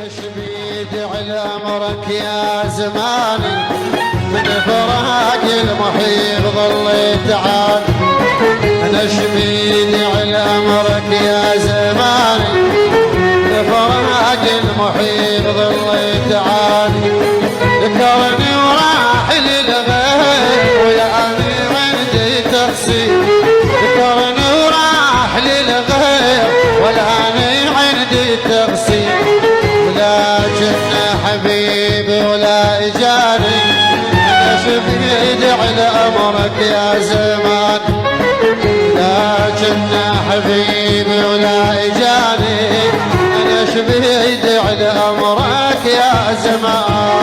شبيد على امرك يا زماني من فراق المحيط ظليت عاد. انا شبيد على امرك يا زماني من فراق المحيط ظليت عاد. ذكرني وراح للغير ويعني عندي تقصير. ذكرني وراح للغير والاني عندي تقصير. ولا جنة حبيبي ولا اجاني انا شبيد على امرك يا زمان. لا جنة حبيبي ولا اجاني انا شبيد على امرك يا زمان.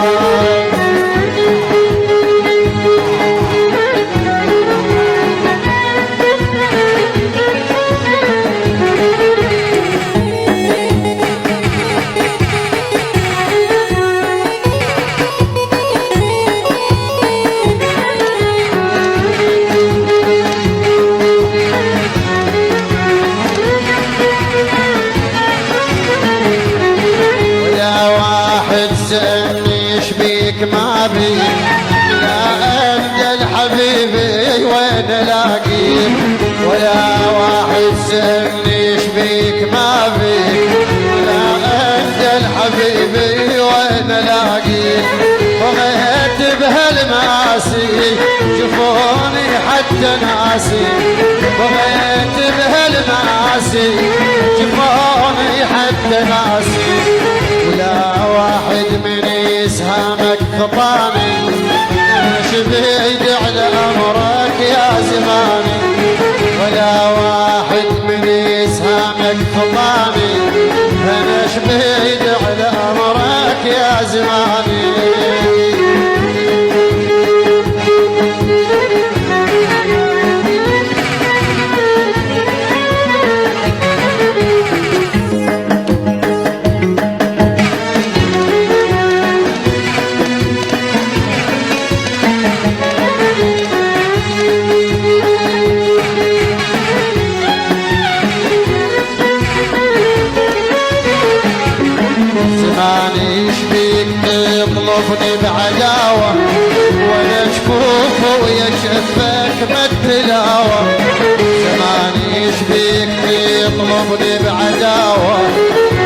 ما بي لا أبدل حبيبي وين الاقيه. ولا واحد سألني شبيك ما بي لا أبدل حبيبي وين الاقيه. بغيت بهالماسي شوفوني حتى ناسي. بغيت بهالماسي شوفوني حتى ناسي. ولا واحد من يسهمك خطاني انا شبيد على امرك يا زماني. ولا واحد من يسهمك خطاني انا شبيد على امرك يا زماني. زماني شبيك تطلبني بعداوة ولا جفوف ويا شفك بالتلاوة. زماني شبيك تطلبني بعداوة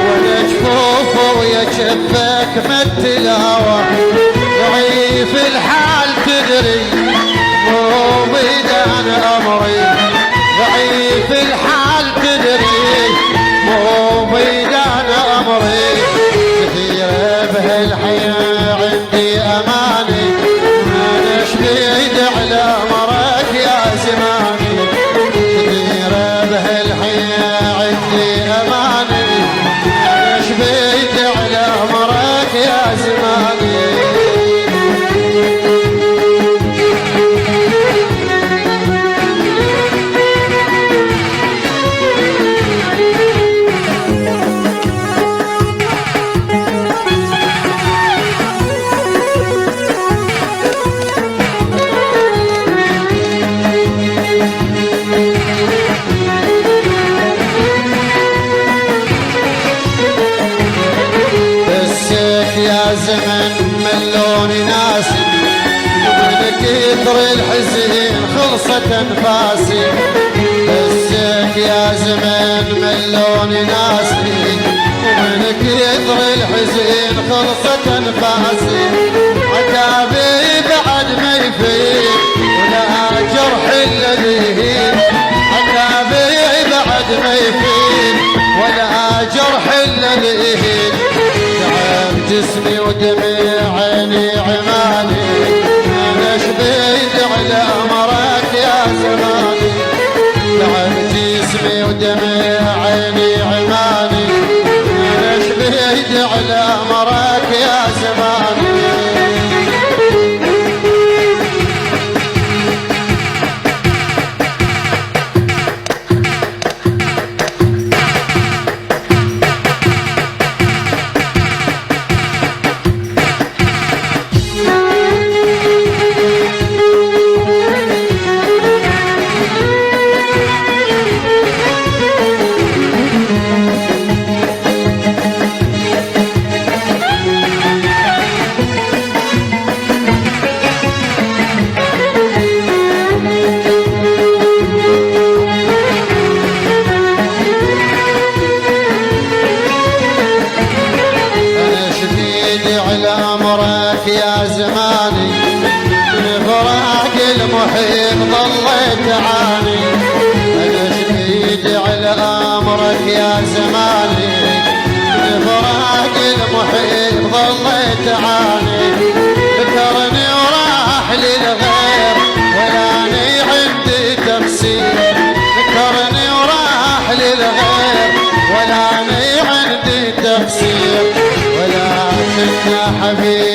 ولا جفوف ويا شفك بالتلاوة. ضعيف الحال تدري مو بيدان امري. ضعيف الحال تدري مو بيدان امري. كثير بهالحياة عندي اماني انا شبيد على امرك يا زماني. كثير بهالحياة عندي اماني انا شبيد على امرك يا زماني. يا زمن ملوني ناسي ومن كثر الحزين خلصت انفاسي. بسك يا زمن ملوني ناسي ومن كثر الحزين خلصت انفاسي. عتابي بعد ما يفيد ولا جرح الذي. عتابي بعد ما يفيد ولا جرح الذي. جسمي ودمع عيني عماني انا شبيد على امرك يا زماني. تعب جسمي ودمع عيني عماني انا شبيد على امرك يا زماني. يا زماني من فراق المحيط ضليت اعاني انا شديد على امرك يا زماني من فراق المحيط ضليت اعاني ذكرني وراح للغير ولاني عندي تفسير ذكرني وراح للغير ولاني عندي تفسير ولكن يا حبيبي